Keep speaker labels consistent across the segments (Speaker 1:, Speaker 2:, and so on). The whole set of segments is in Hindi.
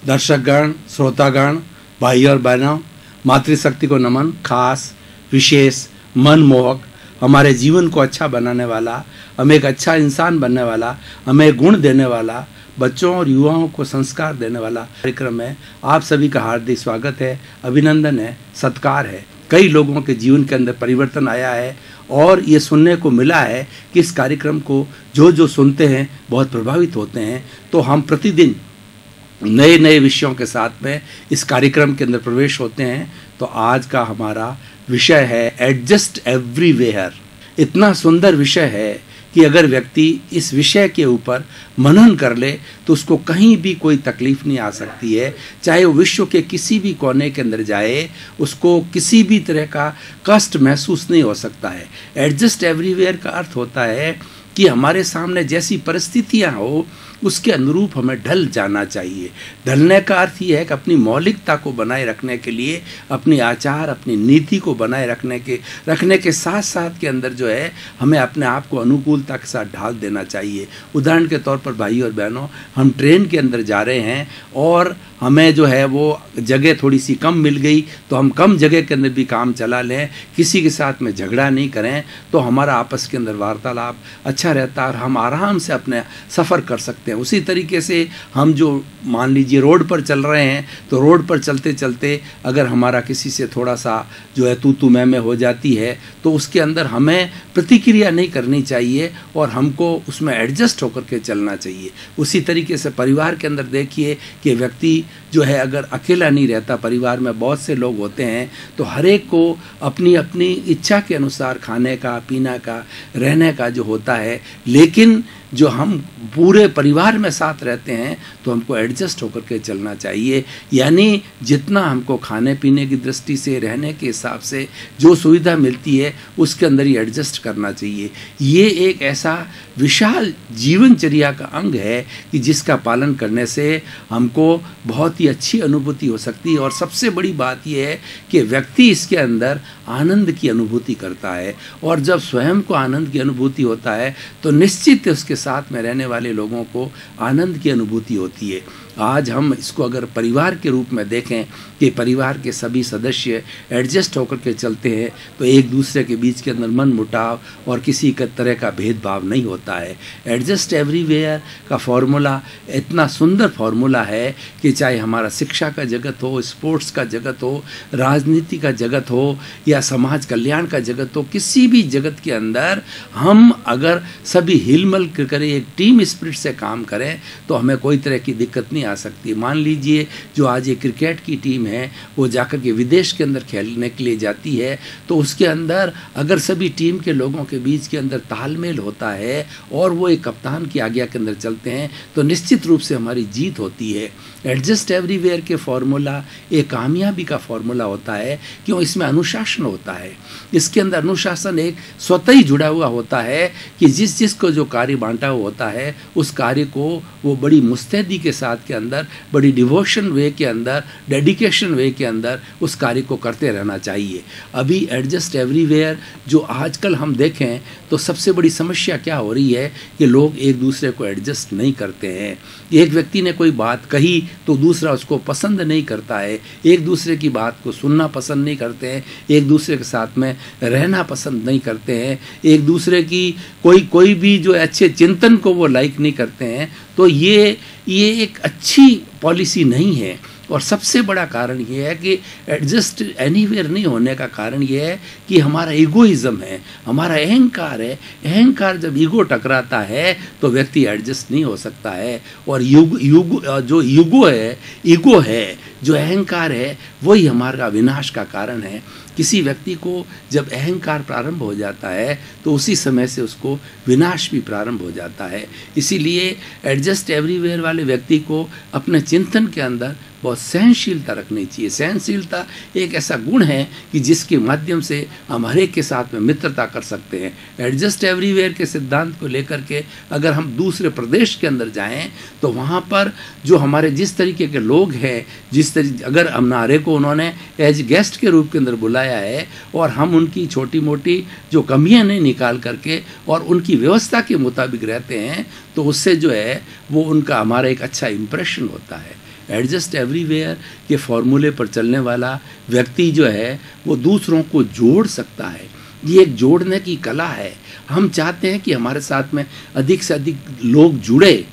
Speaker 1: दर्शकगण, श्रोतागण, भाई और बहनों, मातृशक्ति को नमन। खास, विशेष, मनमोहक, हमारे जीवन को अच्छा बनाने वाला, हमें एक अच्छा इंसान बनने वाला, हमें गुण देने वाला, बच्चों और युवाओं को संस्कार देने वाला कार्यक्रम में आप सभी का हार्दिक स्वागत है, अभिनंदन है, सत्कार है। कई लोगों के जीवन के अंदर परिवर्तन आया है और ये सुनने को मिला है कि इस कार्यक्रम को जो सुनते हैं बहुत प्रभावित होते हैं। तो हम प्रतिदिन नए नए विषयों के साथ में इस कार्यक्रम के अंदर प्रवेश होते हैं। तो आज का हमारा विषय है एडजस्ट एवरीवेयर। इतना सुंदर विषय है कि अगर व्यक्ति इस विषय के ऊपर मनन कर ले तो उसको कहीं भी कोई तकलीफ नहीं आ सकती है। चाहे वो विश्व के किसी भी कोने के अंदर जाए, उसको किसी भी तरह का कष्ट महसूस नहीं हो सकता है। एडजस्ट एवरीवेयर का अर्थ होता है कि हमारे सामने जैसी परिस्थितियां हो उसके अनुरूप हमें ढल जाना चाहिए। ढलने का अर्थ ये है कि अपनी मौलिकता को बनाए रखने के लिए, अपनी आचार, अपनी नीति को बनाए रखने के साथ साथ के अंदर जो है हमें अपने आप को अनुकूलता के साथ ढाल देना चाहिए। उदाहरण के तौर पर भाई और बहनों, हम ट्रेन के अंदर जा रहे हैं और हमें जो है वो जगह थोड़ी सी कम मिल गई तो हम कम जगह के अंदर भी काम चला लें, किसी के साथ में झगड़ा नहीं करें, तो हमारा आपस के अंदर वार्तालाप अच्छा रहता है और हम आराम से अपने सफ़र कर सकते हैं। उसी तरीके से हम जो मान लीजिए रोड पर चल रहे हैं तो रोड पर चलते चलते अगर हमारा किसी से थोड़ा सा जो है तू मैं हो जाती है तो उसके अंदर हमें प्रतिक्रिया नहीं करनी चाहिए और हमको उसमें एडजस्ट होकर के चलना चाहिए। उसी तरीके से परिवार के अंदर देखिए कि व्यक्ति जो है अगर अकेला नहीं रहता, परिवार में बहुत से लोग होते हैं, तो हर एक को अपनी अपनी इच्छा के अनुसार खाने का, पीने का, रहने का जो होता है। लेकिन जो हम पूरे परिवार में साथ रहते हैं तो हमको एडजस्ट होकर के चलना चाहिए। यानी जितना हमको खाने पीने की दृष्टि से, रहने के हिसाब से जो सुविधा मिलती है उसके अंदर ही एडजस्ट करना चाहिए। ये एक ऐसा विशाल जीवनचर्या का अंग है कि जिसका पालन करने से हमको बहुत ही अच्छी अनुभूति हो सकती है। और सबसे बड़ी बात यह है कि व्यक्ति इसके अंदर आनंद की अनुभूति करता है और जब स्वयं को आनंद की अनुभूति होता है तो निश्चित उसके साथ में रहने वाले लोगों को आनंद की अनुभूति होती है। आज हम इसको अगर परिवार के रूप में देखें कि परिवार के सभी सदस्य एडजस्ट होकर के चलते हैं तो एक दूसरे के बीच के अंदर मन मुटाव और किसी तरह का भेदभाव नहीं होता है। एडजस्ट एवरीवेयर का फॉर्मूला इतना सुंदर फॉर्मूला है कि चाहे हमारा शिक्षा का जगत हो, स्पोर्ट्स का जगत हो, राजनीति का जगत हो या समाज कल्याण का जगत हो, किसी भी जगत के अंदर हम अगर सभी हिलमिल करें, एक टीम स्पिरिट से काम करें तो हमें कोई तरह की दिक्कत नहीं आ सकती। मान लीजिए जो आज ये क्रिकेट की टीम है वो जाकर के विदेश के अंदर खेलने के लिए जाती है तो उसके अंदर अगर सभी टीम के लोगों के बीच के अंदर तालमेल होता है और वो एक कप्तान की आज्ञा के अंदर चलते हैं तो निश्चित रूप से हमारी जीत होती है। एडजस्ट एवरीवेयर के फॉर्मूला एक कामयाबी का फॉर्मूला होता है, क्यों? इसमें अनुशासन होता है। इसके अंदर अनुशासन एक स्वतः ही जुड़ा हुआ होता है कि जिस को जो कार्य बांटा हुआ होता है उस कार्य को वो बड़ी मुस्तैदी के साथ के अंदर, बड़ी डिवोशन वे के अंदर, डेडिकेशन वे के अंदर उस कार्य को करते रहना चाहिए। अभी एडजस्ट एवरीवेयर जो आजकल हम देखें तो सबसे बड़ी समस्या क्या हो रही है कि लोग एक दूसरे को एडजस्ट नहीं करते हैं। एक व्यक्ति ने कोई बात कही तो दूसरा उसको पसंद नहीं करता है, एक दूसरे की बात को सुनना पसंद नहीं करते हैं, एक दूसरे के साथ में रहना पसंद नहीं करते हैं, एक दूसरे की कोई भी जो अच्छे चिंतन को वो लाइक नहीं करते हैं। तो ये एक अच्छी पॉलिसी नहीं है। और सबसे बड़ा कारण ये है कि एडजस्ट एनीवेयर नहीं होने का कारण ये है कि हमारा ईगोइज्म है, हमारा अहंकार है। अहंकार जब ईगो टकराता है तो व्यक्ति एडजस्ट नहीं हो सकता है। और ईगो है, जो अहंकार है, वही हमारा विनाश का कारण है। किसी व्यक्ति को जब अहंकार प्रारंभ हो जाता है तो उसी समय से उसको विनाश भी प्रारंभ हो जाता है। इसीलिए एडजस्ट एवरीवेयर वाले व्यक्ति को अपने चिंतन के अंदर बहुत सहनशीलता रखनी चाहिए। सहनशीलता एक ऐसा गुण है कि जिसके माध्यम से हम हर एक के साथ में मित्रता कर सकते हैं। एडजस्ट एवरीवेयर के सिद्धांत को लेकर के अगर हम दूसरे प्रदेश के अंदर जाएं तो वहाँ पर जो हमारे जिस तरीके के लोग हैं, अगर हमारे को उन्होंने एज गेस्ट के रूप के अंदर बुलाया है और हम उनकी छोटी मोटी जो कमियां नहीं निकाल करके और उनकी व्यवस्था के मुताबिक रहते हैं तो उससे जो है वो उनका हमारा एक अच्छा इम्प्रेशन होता है। एडजस्ट एवरीवेयर के फॉर्मूले पर चलने वाला व्यक्ति जो है वो दूसरों को जोड़ सकता है। ये एक जोड़ने की कला है। हम चाहते हैं कि हमारे साथ में अधिक से अधिक लोग जुड़े,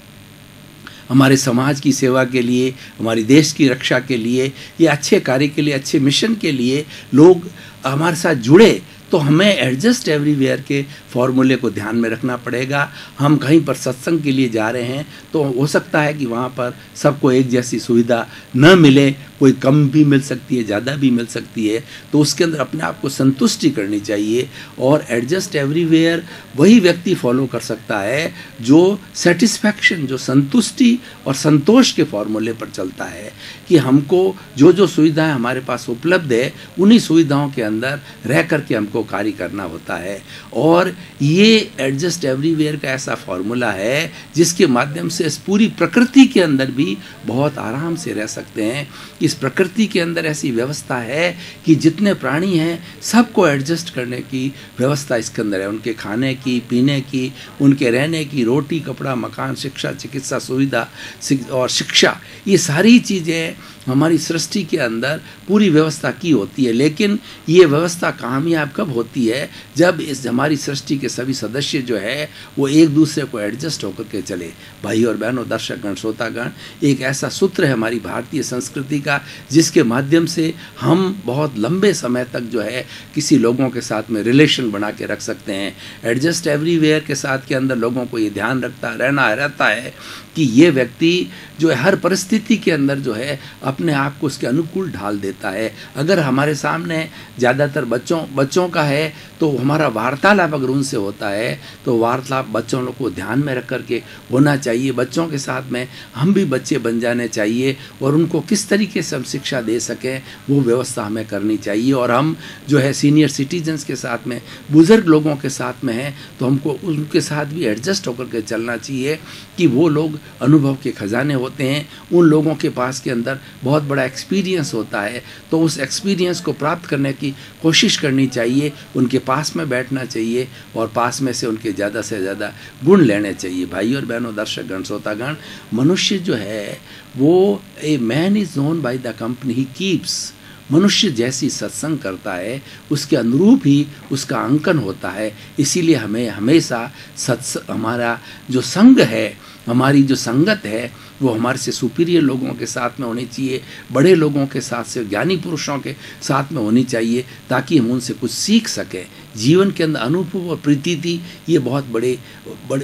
Speaker 1: हमारे समाज की सेवा के लिए, हमारे देश की रक्षा के लिए, ये अच्छे कार्य के लिए, अच्छे मिशन के लिए लोग हमारे साथ जुड़े। तो हमें एडजस्ट एवरीवेयर के फॉर्मूले को ध्यान में रखना पड़ेगा। हम कहीं पर सत्संग के लिए जा रहे हैं तो हो सकता है कि वहाँ पर सबको एक जैसी सुविधा न मिले, कोई कम भी मिल सकती है, ज़्यादा भी मिल सकती है। तो उसके अंदर अपने आप को संतुष्टि करनी चाहिए। और एडजस्ट एवरीवेयर वही व्यक्ति फॉलो कर सकता है जो सेटिस्फैक्शन, जो संतुष्टि और संतोष के फॉर्मूले पर चलता है कि हमको जो जो सुविधाएं हमारे पास उपलब्ध है उन्हीं सुविधाओं के अंदर रह करके हमको कार्य करना होता है। और ये एडजस्ट एवरीवेयर का ऐसा फॉर्मूला है जिसके माध्यम से इस पूरी प्रकृति के अंदर भी बहुत आराम से रह सकते हैं। इस प्रकृति के अंदर ऐसी व्यवस्था है कि जितने प्राणी हैं सबको एडजस्ट करने की व्यवस्था इसके अंदर है। उनके खाने की, पीने की, उनके रहने की, रोटी, कपड़ा, मकान, शिक्षा, चिकित्सा सुविधा और शिक्षा, ये सारी चीज़ें हमारी सृष्टि के अंदर पूरी व्यवस्था की होती है। लेकिन ये व्यवस्था कामयाब कब होती है? जब इस हमारी सृष्टि के सभी सदस्य जो है वो एक दूसरे को एडजस्ट होकर के चले। भाई और बहनों, दर्शकगण, श्रोतागण, एक ऐसा सूत्र है हमारी भारतीय संस्कृति का जिसके माध्यम से हम बहुत लंबे समय तक जो है किसी लोगों के साथ में रिलेशन बना के रख सकते हैं। एडजस्ट एवरीवेयर के साथ के अंदर लोगों को ये ध्यान रहता है कि ये व्यक्ति जो है हर परिस्थिति के अंदर जो है अपने आप को उसके अनुकूल ढाल देता है। अगर हमारे सामने ज़्यादातर बच्चों का है तो हमारा वार्तालाप अगर उनसे होता है तो वार्तालाप बच्चों लोग को ध्यान में रख करके होना चाहिए। बच्चों के साथ में हम भी बच्चे बन जाने चाहिए और उनको किस तरीके से हम शिक्षा दे सकें वो व्यवस्था हमें करनी चाहिए। और हम जो है सीनियर सिटीजन्स के साथ में, बुज़ुर्ग लोगों के साथ में हैं तो हमको उनके साथ भी एडजस्ट होकर के चलना चाहिए कि वो लोग अनुभव के खजाने होते हैं। उन लोगों के पास के अंदर बहुत बड़ा एक्सपीरियंस होता है तो उस एक्सपीरियंस को प्राप्त करने की कोशिश करनी चाहिए, उनके पास में बैठना चाहिए और पास में से उनके ज़्यादा से ज़्यादा गुण लेने चाहिए। भाई और बहनों, दर्शकगण, श्रोतागण, मनुष्य जो है वो a man is known by the company he keeps. मनुष्य जैसी सत्संग करता है उसके अनुरूप ही उसका अंकन होता है। इसीलिए हमें हमेशा हमारा जो संग है, हमारी जो संगत है वो हमारे से सुपीरियर लोगों के साथ में होनी चाहिए, बड़े लोगों के साथ से, ज्ञानी पुरुषों के साथ में होनी चाहिए ताकि हम उनसे कुछ सीख सकें। जीवन के अंदर अनुभव और प्रीति ये बहुत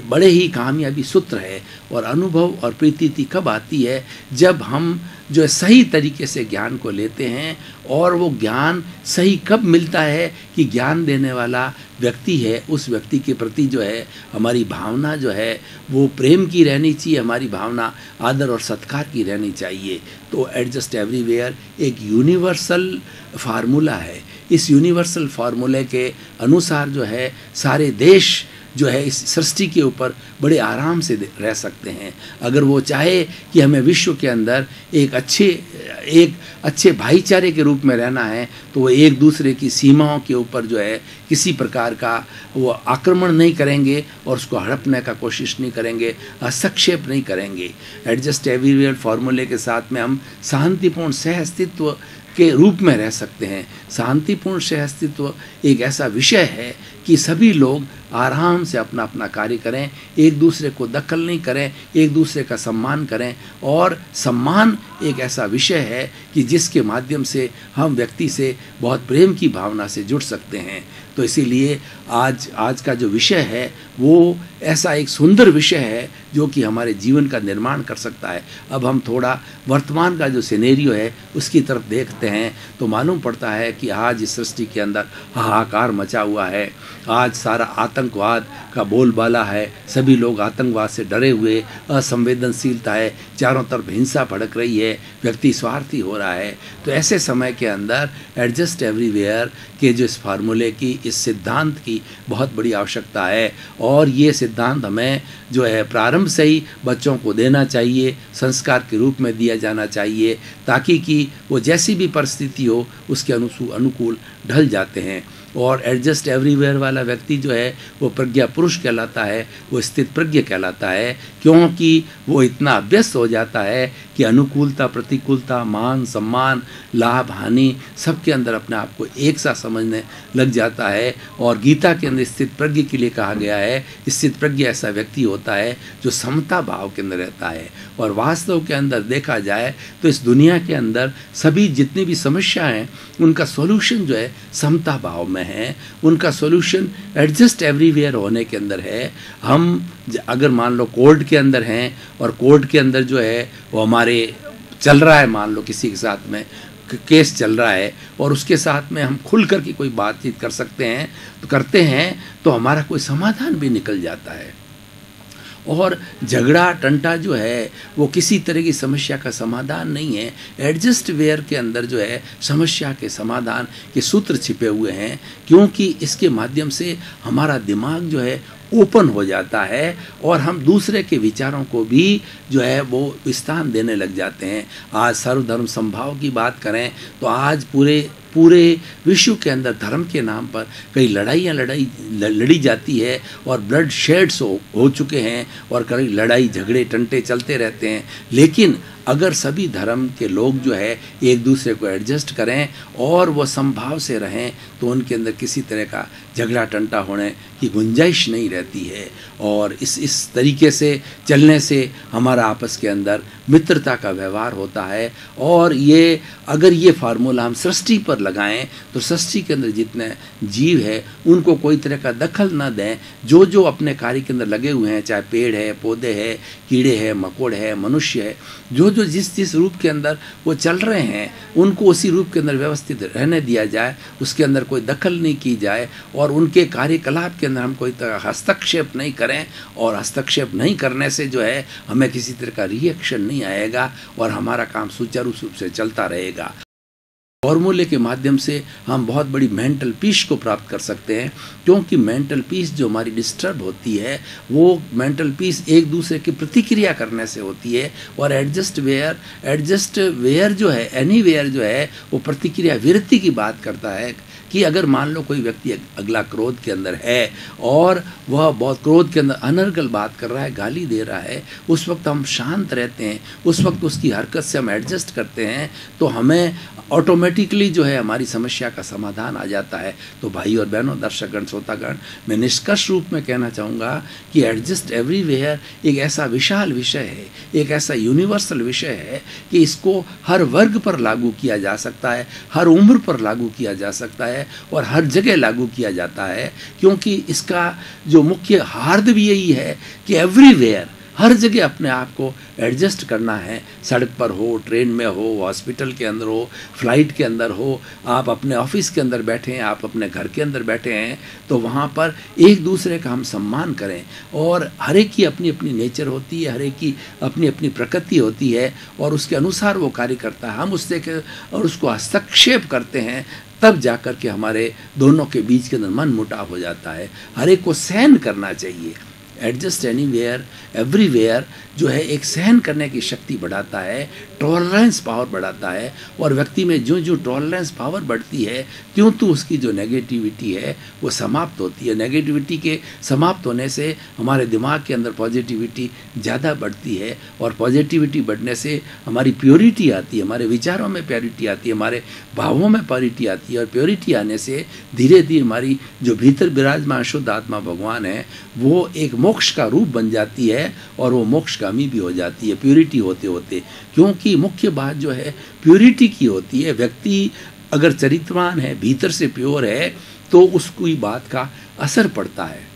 Speaker 1: बड़े ही कामयाबी सूत्र है। और अनुभव और प्रीति कब आती है? जब हम जो है सही तरीके से ज्ञान को लेते हैं। और वो ज्ञान सही कब मिलता है कि ज्ञान देने वाला व्यक्ति है, उस व्यक्ति के प्रति जो है हमारी भावना जो है वो प्रेम की रहनी चाहिए, हमारी भावना आदर और सत्कार की रहनी चाहिए। तो एडजस्ट एवरीवेयर एक यूनिवर्सल फार्मूला है। इस यूनिवर्सल फार्मूले के अनुसार जो है सारे देश जो है इस सृष्टि के ऊपर बड़े आराम से रह सकते हैं। अगर वो चाहे कि हमें विश्व के अंदर एक अच्छे भाईचारे के रूप में रहना है तो वो एक दूसरे की सीमाओं के ऊपर जो है किसी प्रकार का वो आक्रमण नहीं करेंगे और उसको हड़पने का कोशिश नहीं करेंगे, हस्तक्षेप नहीं करेंगे। एडजस्ट एवरीवेयर फॉर्मूले के साथ में हम शांतिपूर्ण सह अस्तित्व के रूप में रह सकते हैं। शांतिपूर्ण सह अस्तित्व एक ऐसा विषय है कि सभी लोग आराम से अपना अपना कार्य करें, एक दूसरे को दखल नहीं करें, एक दूसरे का सम्मान करें। और सम्मान एक ऐसा विषय है कि जिसके माध्यम से हम व्यक्ति से बहुत प्रेम की भावना से जुड़ सकते हैं। तो इसीलिए आज का जो विषय है वो ऐसा एक सुंदर विषय है जो कि हमारे जीवन का निर्माण कर सकता है। अब हम थोड़ा वर्तमान का जो सिनेरियो है उसकी तरफ देखते हैं तो मालूम पड़ता है कि आज इस सृष्टि के अंदर हाहाकार मचा हुआ है। आज सारा आतंकवाद का बोलबाला है, सभी लोग आतंकवाद से डरे हुए, असंवेदनशीलता है, चारों तरफ हिंसा भड़क रही है, व्यक्ति स्वार्थी हो रहा है। तो ऐसे समय के अंदर एडजस्ट एवरीवेयर के जो इस फार्मूले की, इस सिद्धांत की बहुत बड़ी आवश्यकता है। और ये सिद्धांत हमें जो है प्रारंभ से ही बच्चों को देना चाहिए, संस्कार के रूप में दिया जाना चाहिए ताकि कि वो जैसी भी परिस्थिति हो उसके अनुकूल ढल जाते हैं। और एडजस्ट एवरीवेयर वाला व्यक्ति जो है वो प्रज्ञा पुरुष कहलाता है, वो स्थित प्रज्ञ कहलाता है, क्योंकि वो इतना अभ्यस्त हो जाता है कि अनुकूलता प्रतिकूलता मान सम्मान लाभ हानि सबके अंदर अपने आप को एक सा समझने लग जाता है। और गीता के अंदर स्थित प्रज्ञ के लिए कहा गया है, स्थित प्रज्ञ ऐसा व्यक्ति होता है जो समता भाव के अंदर रहता है। और वास्तव के अंदर देखा जाए तो इस दुनिया के अंदर सभी जितनी भी समस्या हैं उनका सॉल्यूशन जो है समता भाव में है, उनका सॉल्यूशन एडजस्ट एवरीवेयर होने के अंदर है। हम अगर मान लो कोर्ट के अंदर हैं और कोर्ट के अंदर जो है वो हमारे चल रहा है, मान लो किसी के साथ में केस चल रहा है और उसके साथ में हम खुल कर के कोई बातचीत कर सकते हैं तो करते हैं तो हमारा कोई समाधान भी निकल जाता है। और झगड़ा टंटा जो है वो किसी तरह की समस्या का समाधान नहीं है। एडजस्ट वेयर के अंदर जो है समस्या के समाधान के सूत्र छिपे हुए हैं, क्योंकि इसके माध्यम से हमारा दिमाग जो है ओपन हो जाता है और हम दूसरे के विचारों को भी जो है वो स्थान देने लग जाते हैं। आज सर्वधर्म समभाव की बात करें तो आज पूरे विश्व के अंदर धर्म के नाम पर कई लड़ाइयाँ लड़ी जाती है और ब्लड शेड्स हो चुके हैं और कई लड़ाई झगड़े टंटे चलते रहते हैं। लेकिन अगर सभी धर्म के लोग जो है एक दूसरे को एडजस्ट करें और वो समभाव से रहें तो उनके अंदर किसी तरह का झगड़ा टंटा होने की गुंजाइश नहीं रहती है। और इस तरीके से चलने से हमारा आपस के अंदर मित्रता का व्यवहार होता है। और ये अगर ये फार्मूला हम सृष्टि पर लगाएं तो सृष्टि के अंदर जितने जीव है उनको कोई तरह का दखल न दें, जो अपने कार्य के अंदर लगे हुए हैं, चाहे पेड़ है पौधे है कीड़े है मकोड़ है मनुष्य है, जो जिस रूप के अंदर वो चल रहे हैं उनको उसी रूप के अंदर व्यवस्थित रहने दिया जाए, उसके अंदर कोई दखल नहीं की जाए और उनके कार्यकलाप के अंदर हम कोई तरह हस्तक्षेप नहीं करें। और हस्तक्षेप नहीं करने से जो है हमें किसी तरह का रिएक्शन नहीं आएगा और हमारा काम सुचारू रूप से चलता रहेगा। फॉर्मूले के माध्यम से हम बहुत बड़ी मेंटल पीस को प्राप्त कर सकते हैं, क्योंकि मेंटल पीस जो हमारी डिस्टर्ब होती है वो मेंटल पीस एक दूसरे की प्रतिक्रिया करने से होती है। और एडजस्ट वेयर जो है एनीवेयर जो है वो प्रतिक्रिया विरति की बात करता है कि अगर मान लो कोई व्यक्ति अगला क्रोध के अंदर है और वह बहुत क्रोध के अंदर अनर्गल बात कर रहा है, गाली दे रहा है, उस वक्त हम शांत रहते हैं, उस वक्त उसकी हरकत से हम एडजस्ट करते हैं तो हमें ऑटोमेटिकली जो है हमारी समस्या का समाधान आ जाता है। तो भाई और बहनों, दर्शकगण, श्रोतागण, मैं निष्कर्ष रूप में कहना चाहूँगा कि एडजस्ट एवरीवेयर एक ऐसा विशाल विषय है, एक ऐसा यूनिवर्सल विषय है कि इसको हर वर्ग पर लागू किया जा सकता है, हर उम्र पर लागू किया जा सकता है और हर जगह लागू किया जाता है। क्योंकि इसका जो मुख्य हार्द भी यही है कि एवरीवेयर हर जगह अपने आप को एडजस्ट करना है। सड़क पर हो, ट्रेन में हो, हॉस्पिटल के अंदर हो, फ्लाइट के अंदर हो, आप अपने ऑफिस के अंदर बैठे हैं, आप अपने घर के अंदर बैठे हैं, तो वहाँ पर एक दूसरे का हम सम्मान करें। और हर एक की अपनी अपनी नेचर होती है, हर एक की अपनी अपनी प्रकृति होती है और उसके अनुसार वो कार्य करता है। हम उससे और उसको हस्तक्षेप करते हैं तब जाकर के हमारे दोनों के बीच के अंदर मन मुटाव हो जाता है। हर एक को सहन करना चाहिए। एडजस्ट एनीवेयर एवरीवेयर जो है एक सहन करने की शक्ति बढ़ाता है, टॉलरेंस पावर बढ़ाता है। और व्यक्ति में जो जो टॉलरेंस पावर बढ़ती है त्यों तो उसकी जो नेगेटिविटी है वो समाप्त होती है। नेगेटिविटी के समाप्त होने से हमारे दिमाग के अंदर पॉजिटिविटी ज़्यादा बढ़ती है और पॉजिटिविटी बढ़ने से हमारी प्योरिटी आती है, हमारे विचारों में प्योरिटी आती है, हमारे भावों में प्योरिटी आती है। और प्योरिटी आने से धीरे धीरे हमारी जो भीतर विराजमान शुद्ध आत्मा भगवान है वो एक मोक्ष का रूप बन जाती है और वो मोक्षगामी भी हो जाती है प्योरिटी होते होते। क्योंकि मुख्य बात जो है प्योरिटी की होती है। व्यक्ति अगर चरित्रवान है, भीतर से प्योर है, तो उसकी बात का असर पड़ता है।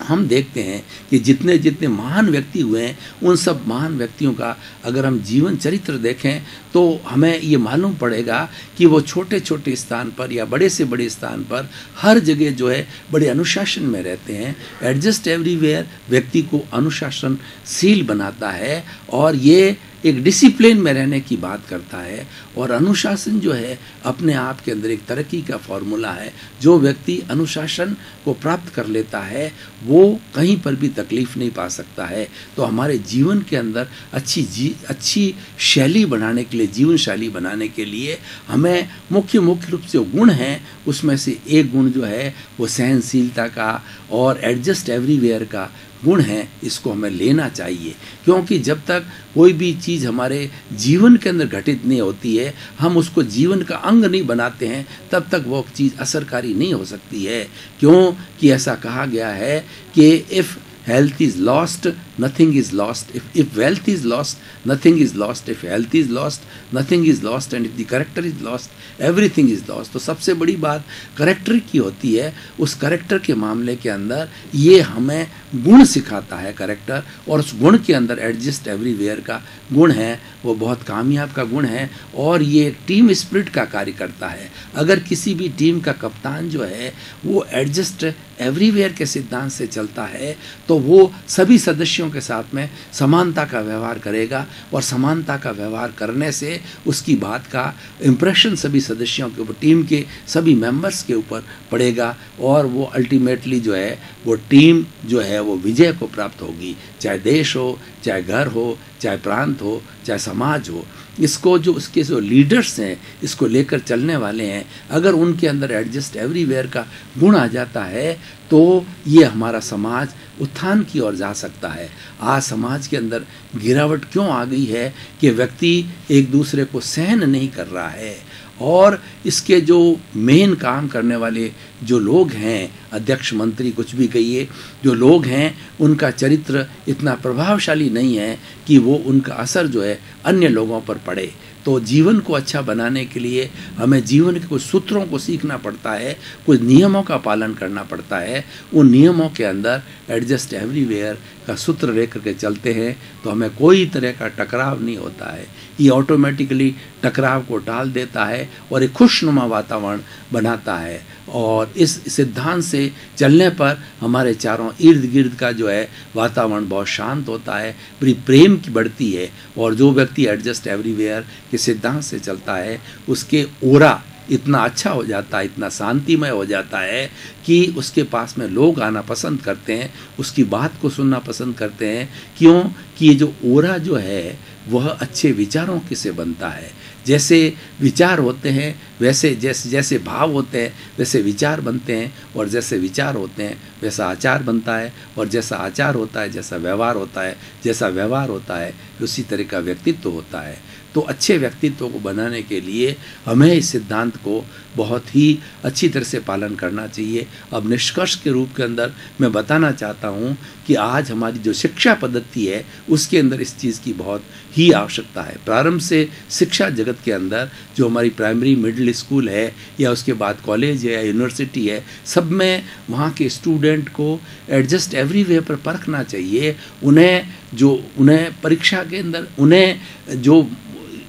Speaker 1: हम देखते हैं कि जितने जितने महान व्यक्ति हुए हैं उन सब महान व्यक्तियों का अगर हम जीवन चरित्र देखें तो हमें ये मालूम पड़ेगा कि वो छोटे छोटे स्थान पर या बड़े से बड़े स्थान पर हर जगह जो है बड़े अनुशासन में रहते हैं। एडजस्ट एवरीवेयर व्यक्ति को अनुशासनशील बनाता है और ये एक डिसिप्लिन में रहने की बात करता है। और अनुशासन जो है अपने आप के अंदर एक तरक्की का फॉर्मूला है। जो व्यक्ति अनुशासन को प्राप्त कर लेता है वो कहीं पर भी तकलीफ नहीं पा सकता है। तो हमारे जीवन के अंदर अच्छी शैली बनाने के लिए, जीवन शैली बनाने के लिए हमें मुख्य रूप से गुण हैं, उसमें से एक गुण जो है वो सहनशीलता का और एडजस्ट एवरीवेयर का गुण है। इसको हमें लेना चाहिए, क्योंकि जब तक कोई भी चीज़ हमारे जीवन के अंदर घटित नहीं होती है, हम उसको जीवन का अंग नहीं बनाते हैं, तब तक वो चीज़ असरकारी नहीं हो सकती है। क्योंकि ऐसा कहा गया है कि if health is lost, nothing is lost. If wealth is lost, nothing is lost. If health is lost, nothing is lost. And if the character is lost, everything is lost. तो सबसे बड़ी बात करेक्टर की होती है। उस करेक्टर के मामले के अंदर ये हमें गुण सिखाता है करेक्टर, और उस गुण के अंदर एडजस्ट एवरीवेयर का गुण है, वो बहुत कामयाब का गुण है और ये टीम स्पिरिट का कार्य करता है। अगर किसी भी टीम का कप्तान जो है वो एडजस्ट एवरीवेयर के सिद्धांत से चलता है तो वो सभी सदस्यों के साथ में समानता का व्यवहार करेगा, और समानता का व्यवहार करने से उसकी बात का इम्प्रेशन सभी सदस्यों के ऊपर, टीम के सभी मेंबर्स के ऊपर पड़ेगा, और वो अल्टीमेटली जो है वो टीम जो है वो विजय को प्राप्त होगी। चाहे देश हो, चाहे घर हो, चाहे प्रांत हो, चाहे समाज हो। इसको जो उसके जो लीडर्स हैं, इसको लेकर चलने वाले हैं, अगर उनके अंदर एडजस्ट एवरीवेयर का गुण आ जाता है तो ये हमारा समाज उत्थान की ओर जा सकता है। आज समाज के अंदर गिरावट क्यों आ गई है कि व्यक्ति एक दूसरे को सहन नहीं कर रहा है, और इसके जो मेन काम करने वाले जो लोग हैं, अध्यक्ष मंत्री कुछ भी कहिए, जो लोग हैं उनका चरित्र इतना प्रभावशाली नहीं है कि वो उनका असर जो है अन्य लोगों पर पड़े। तो जीवन को अच्छा बनाने के लिए हमें जीवन के कुछ सूत्रों को सीखना पड़ता है, कुछ नियमों का पालन करना पड़ता है। उन नियमों के अंदर एडजस्ट एवरीवेयर का सूत्र लेकर के चलते हैं तो हमें कोई तरह का टकराव नहीं होता है। ये ऑटोमेटिकली टकराव को टाल देता है और एक खुशनुमा वातावरण बनाता है, और इस सिद्धांत से चलने पर हमारे चारों इर्द गिर्द का जो है वातावरण बहुत शांत होता है, प्रेम की बढ़ती है। और जो व्यक्ति एडजस्ट एवरीवेयर के सिद्धांत से चलता है उसके ओरा इतना अच्छा हो जाता है, इतना शांतिमय हो जाता है कि उसके पास में लोग आना पसंद करते हैं, उसकी बात को सुनना पसंद करते हैं। क्यों कि ये जो ओरा जो है वह अच्छे विचारों के से बनता है। जैसे विचार होते हैं वैसे जैसे भाव होते हैं वैसे विचार बनते हैं, और जैसे विचार होते हैं वैसा आचार बनता है, और जैसा आचार होता है जैसा व्यवहार होता है, जैसा व्यवहार होता है उसी तरह का व्यक्तित्व होता है। तो अच्छे व्यक्तित्व को बनाने के लिए हमें इस सिद्धांत को बहुत ही अच्छी तरह से पालन करना चाहिए। अब निष्कर्ष के रूप के अंदर मैं बताना चाहता हूँ कि आज हमारी जो शिक्षा पद्धति है उसके अंदर इस चीज़ की बहुत ही आवश्यकता है। प्रारंभ से शिक्षा जगत के अंदर जो हमारी प्राइमरी मिडिल स्कूल है या उसके बाद कॉलेज है या यूनिवर्सिटी है, सब में वहाँ के स्टूडेंट को एडजस्ट एवरीवेयर पर परखना चाहिए। उन्हें परीक्षा के अंदर, उन्हें जो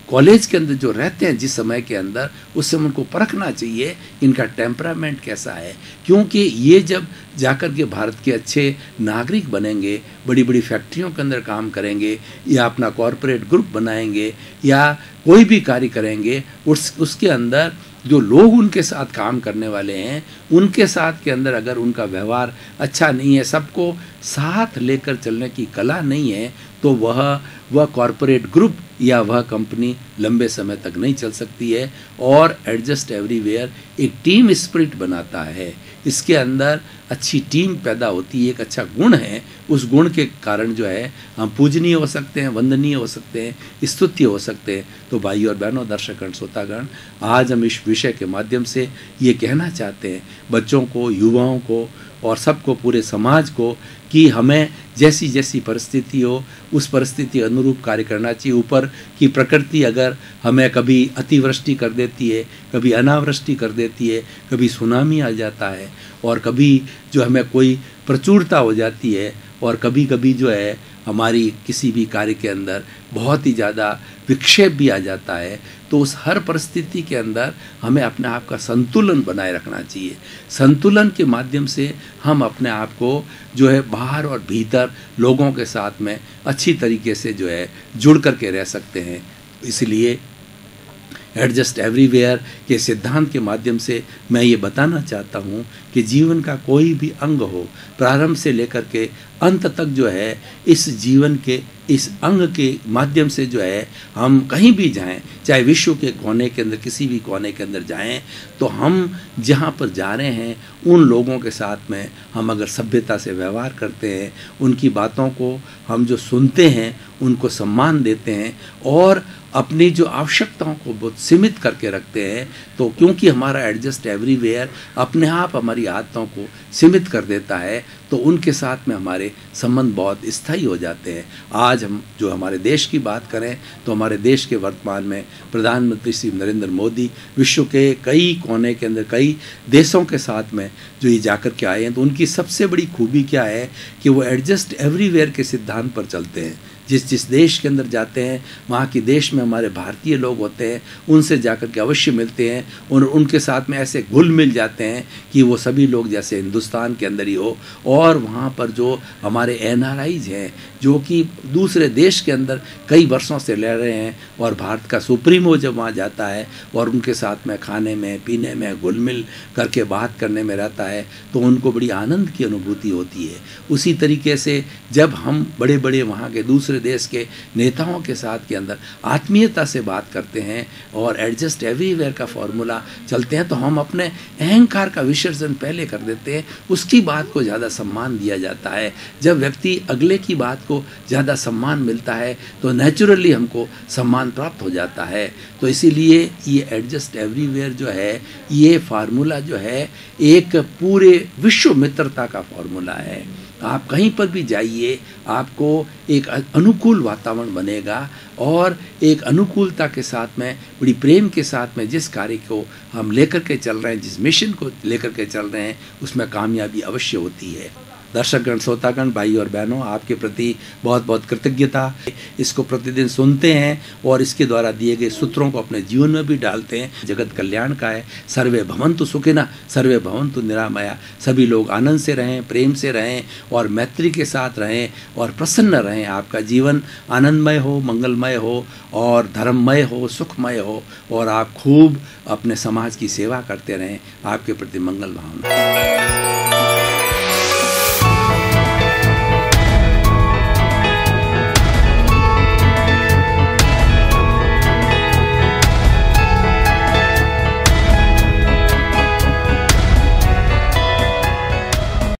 Speaker 1: कॉलेज के अंदर जो रहते हैं जिस समय के अंदर, उस समय उनको परखना चाहिए इनका टेम्परामेंट कैसा है। क्योंकि ये जब जाकर के भारत के अच्छे नागरिक बनेंगे, बड़ी बड़ी फैक्ट्रियों के अंदर काम करेंगे या अपना कॉरपोरेट ग्रुप बनाएंगे या कोई भी कार्य करेंगे, उसके अंदर जो लोग उनके साथ काम करने वाले हैं उनके साथ के अंदर अगर उनका व्यवहार अच्छा नहीं है, सबको साथ लेकर चलने की कला नहीं है, तो वह कॉरपोरेट ग्रुप या वह कंपनी लंबे समय तक नहीं चल सकती है। और एडजस्ट एवरीवेयर एक टीम स्पिरिट बनाता है, इसके अंदर अच्छी टीम पैदा होती है, एक अच्छा गुण है। उस गुण के कारण जो है हम पूजनीय हो सकते हैं, वंदनीय हो सकते हैं, स्तुत्य हो सकते हैं। तो भाई और बहनों, दर्शकगण, श्रोतागण, आज हम इस विषय के माध्यम से ये कहना चाहते हैं बच्चों को, युवाओं को और सबको, पूरे समाज को, कि हमें जैसी जैसी परिस्थिति हो उस परिस्थिति अनुरूप कार्य करना चाहिए। ऊपर की प्रकृति अगर हमें कभी अतिवृष्टि कर देती है, कभी अनावृष्टि कर देती है, कभी सुनामी आ जाता है, और कभी जो हमें कोई प्रचुरता हो जाती है, और कभी कभी जो है हमारी किसी भी कार्य के अंदर बहुत ही ज़्यादा विक्षेप भी आ जाता है, तो उस हर परिस्थिति के अंदर हमें अपने आप का संतुलन बनाए रखना चाहिए। संतुलन के माध्यम से हम अपने आप को जो है बाहर और भीतर लोगों के साथ में अच्छी तरीके से जो है जुड़ करके रह सकते हैं। इसलिए एडजस्ट एवरीवेयर के सिद्धांत के माध्यम से मैं ये बताना चाहता हूँ कि जीवन का कोई भी अंग हो, प्रारंभ से लेकर के अंत तक जो है इस जीवन के इस अंग के माध्यम से जो है हम कहीं भी जाएं, चाहे विश्व के कोने के अंदर किसी भी कोने के अंदर जाएं, तो हम जहाँ पर जा रहे हैं उन लोगों के साथ में हम अगर सभ्यता से व्यवहार करते हैं, उनकी बातों को हम जो सुनते हैं उनको सम्मान देते हैं और अपनी जो आवश्यकताओं को बहुत सीमित करके रखते हैं, तो क्योंकि हमारा एडजस्ट एवरीवेयर अपने आप हमारी आदतों को सीमित कर देता है, तो उनके साथ में हमारे संबंध बहुत स्थायी हो जाते हैं। आज हम जो हमारे देश की बात करें तो हमारे देश के वर्तमान में प्रधानमंत्री श्री नरेंद्र मोदी विश्व के कई कोने के अंदर कई देशों के साथ में जो ये जाकर के आए हैं, तो उनकी सबसे बड़ी खूबी क्या है कि वो एडजस्ट एवरीवेयर के सिद्धांत पर चलते हैं। जिस देश के अंदर जाते हैं वहाँ के देश में हमारे भारतीय लोग होते हैं, उनसे जाकर के अवश्य मिलते हैं और उनके साथ में ऐसे घुल मिल जाते हैं कि वो सभी लोग जैसे हिंदुस्तान के अंदर ही हो। और वहाँ पर जो हमारे NRIs हैं जो कि दूसरे देश के अंदर कई वर्षों से रह रहे हैं, और भारत का सुप्रीमो जब वहाँ जाता है और उनके साथ में खाने में पीने में घुल मिल करके बात करने में रहता है, तो उनको बड़ी आनंद की अनुभूति होती है। उसी तरीके से जब हम बड़े बड़े वहाँ के दूसरे देश के नेताओं के साथ के अंदर आत्मीयता से बात करते हैं और एडजस्ट एवरीवेयर का फॉर्मूला चलते हैं, तो हम अपने अहंकार का विसर्जन पहले कर देते हैं, उसकी बात को ज़्यादा सम्मान दिया जाता है। जब व्यक्ति अगले की बात को ज़्यादा सम्मान मिलता है तो नेचुरली हमको सम्मान प्राप्त हो जाता है। तो इसीलिए ये एडजस्ट एवरीवेयर जो है, ये फार्मूला जो है एक पूरे विश्व मित्रता का फॉर्मूला है। आप कहीं पर भी जाइए, आपको एक अनुकूल वातावरण बनेगा और एक अनुकूलता के साथ में, बड़ी प्रेम के साथ में जिस कार्य को हम लेकर के चल रहे हैं, जिस मिशन को लेकर के चल रहे हैं, उसमें कामयाबी अवश्य होती है। दर्शकगण, श्रोतागण, भाई और बहनों, आपके प्रति बहुत बहुत कृतज्ञता। इसको प्रतिदिन सुनते हैं और इसके द्वारा दिए गए सूत्रों को अपने जीवन में भी डालते हैं। जगत कल्याण का है। सर्वे भवन्तु सुखिनः, सर्वे भवन्तु निरामया। सभी लोग आनंद से रहें, प्रेम से रहें और मैत्री के साथ रहें और प्रसन्न रहें। आपका जीवन आनंदमय हो, मंगलमय हो और धर्ममय हो, सुखमय हो, और आप खूब अपने समाज की सेवा करते रहें। आपके प्रति मंगल भावना।